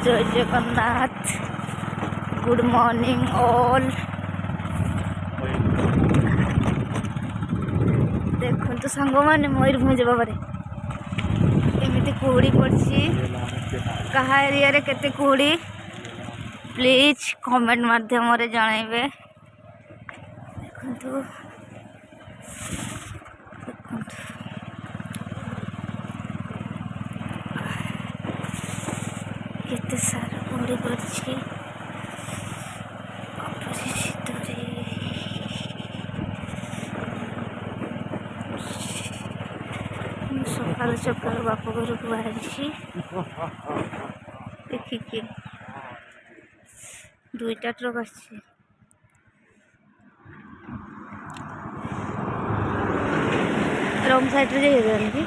जय Jagannath. Good morning all. देखो तो सांग मैंने मयूरभंज बाबा एमती कुहुड़ी पड़ी कहा एरिया रे केते कुहुड़ी प्लीज कमेंट माध्यम जनइबे। देखो केते सारा कुहुड़ी पड़ी सकाल सकाल बाप घर को बाहरी देखिए दुईटा ट्रक आसी रंग साइड रे जाइए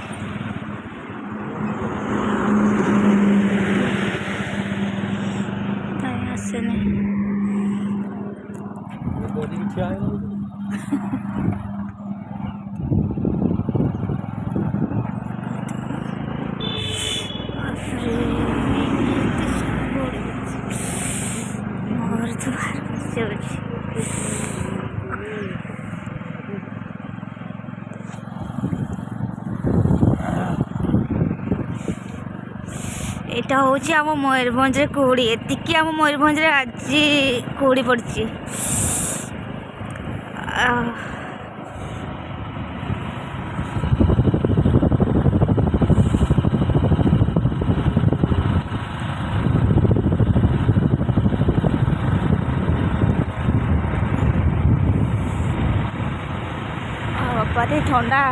आसेनी तो बाहर एटा हूँ आम मयूरभंज कुहुड़ी एतिकी आम मयूरभंज आज कुहुड़ी पड़ी बापा ठंडा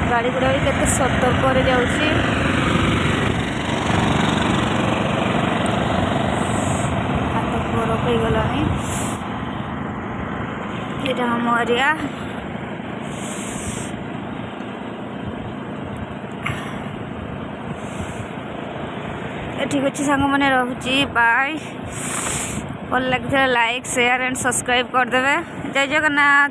गाड़ी गुड़ा भी केते सतर्क जाऊँगी हाथ बरफ हो गला ये हम एरिया ठीक अच्छे सांग मैंने रोची बाय भल लगी लाइक शेयर एंड सब्सक्राइब करदे। जय जगन्नाथ।